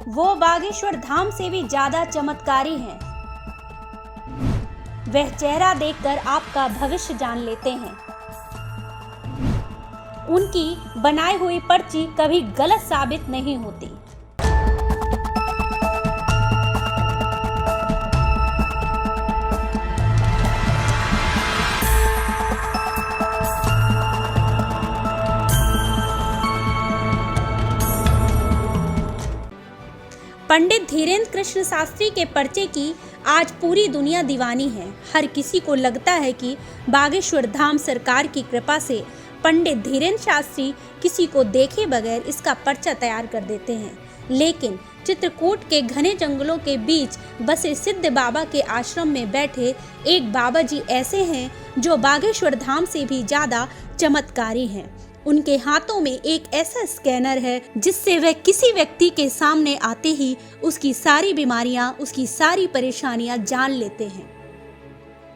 वो बागेश्वर धाम से भी ज्यादा चमत्कारी हैं। वह चेहरा देखकर आपका भविष्य जान लेते हैं। उनकी बनाई हुई पर्ची कभी गलत साबित नहीं होती। पंडित धीरेन्द्र कृष्ण शास्त्री के पर्चे की आज पूरी दुनिया दीवानी है। हर किसी को लगता है कि बागेश्वर धाम सरकार की कृपा से पंडित धीरेन्द्र शास्त्री किसी को देखे बगैर इसका पर्चा तैयार कर देते हैं। लेकिन चित्रकूट के घने जंगलों के बीच बसे सिद्ध बाबा के आश्रम में बैठे एक बाबा जी ऐसे हैं जो बागेश्वर धाम से भी ज्यादा चमत्कारी हैं। उनके हाथों में एक ऐसा स्कैनर है जिससे वह किसी व्यक्ति के सामने आते ही उसकी सारी बीमारियां, उसकी सारी परेशानियां जान लेते हैं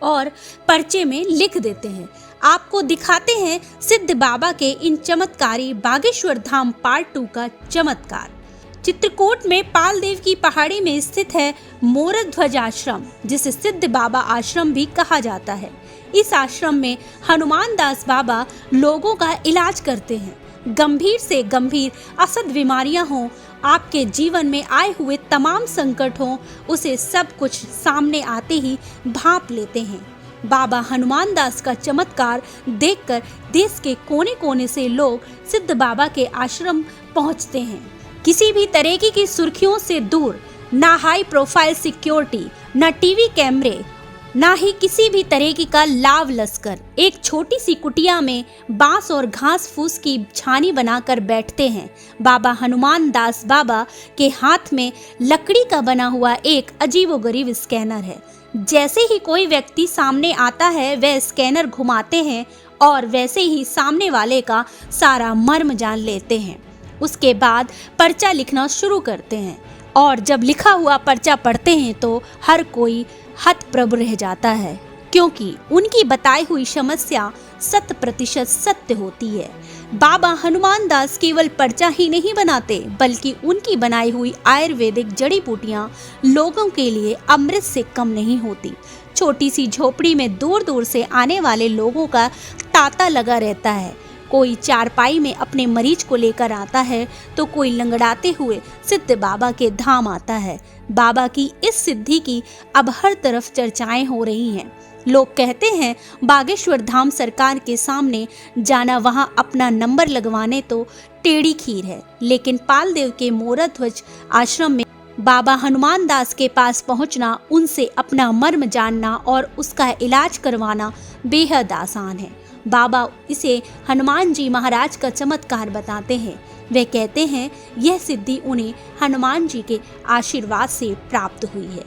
और पर्चे में लिख देते हैं। आपको दिखाते हैं सिद्ध बाबा के इन चमत्कारी बागेश्वर धाम पार्ट 2 का चमत्कार। चित्रकूट में पालदेव की पहाड़ी में स्थित है मोरक ध्वज आश्रम, जिसे सिद्ध बाबा आश्रम भी कहा जाता है। इस आश्रम में हनुमान दास बाबा लोगों का इलाज करते हैं। गंभीर से गंभीर असद बीमारियां हों, आपके जीवन में आए हुए तमाम संकट हों, उसे सब कुछ सामने आते ही भांप लेते हैं। बाबा हनुमान दास का चमत्कार देखकर देश के कोने कोने से लोग सिद्ध बाबा के आश्रम पहुंचते हैं। किसी भी तरीके की सुर्खियों से दूर, ना हाई प्रोफाइल सिक्योरिटी, ना टीवी कैमरे, ना ही किसी भी तरीके का लाव लश्कर, एक छोटी सी कुटिया में बांस और घास फूस की छानी बनाकर बैठते हैं। बाबा हनुमान दास बाबा के हाथ में लकड़ी का बना हुआ एक अजीबोगरीब स्कैनर है। जैसे ही कोई व्यक्ति सामने आता है, वह स्कैनर घुमाते हैं और वैसे ही सामने वाले का सारा मर्म जान लेते हैं। उसके बाद पर्चा लिखना शुरू करते हैं और जब लिखा हुआ पर्चा पढ़ते हैं तो हर कोई हतप्रभ रह जाता है, क्योंकि उनकी बताई हुई समस्या 100% सत्य होती है। बाबा हनुमान दास केवल पर्चा ही नहीं बनाते, बल्कि उनकी बनाई हुई आयुर्वेदिक जड़ी बूटियां लोगों के लिए अमृत से कम नहीं होती। छोटी सी झोपड़ी में दूर दूर से आने वाले लोगों का तांता लगा रहता है। कोई चारपाई में अपने मरीज को लेकर आता है तो कोई लंगड़ाते हुए सिद्ध बाबा के धाम आता है। बाबा की इस सिद्धि की अब हर तरफ चर्चाएं हो रही हैं। लोग कहते हैं बागेश्वर धाम सरकार के सामने जाना वहां अपना नंबर लगवाने तो टेढ़ी खीर है, लेकिन पालदेव के मोरक ध्वज आश्रम में बाबा हनुमान दास के पास पहुंचना, उनसे अपना मर्म जानना और उसका इलाज करवाना बेहद आसान है। बाबा इसे हनुमान जी महाराज का चमत्कार बताते हैं। वे कहते हैं यह सिद्धि उन्हें हनुमान जी के आशीर्वाद से प्राप्त हुई है।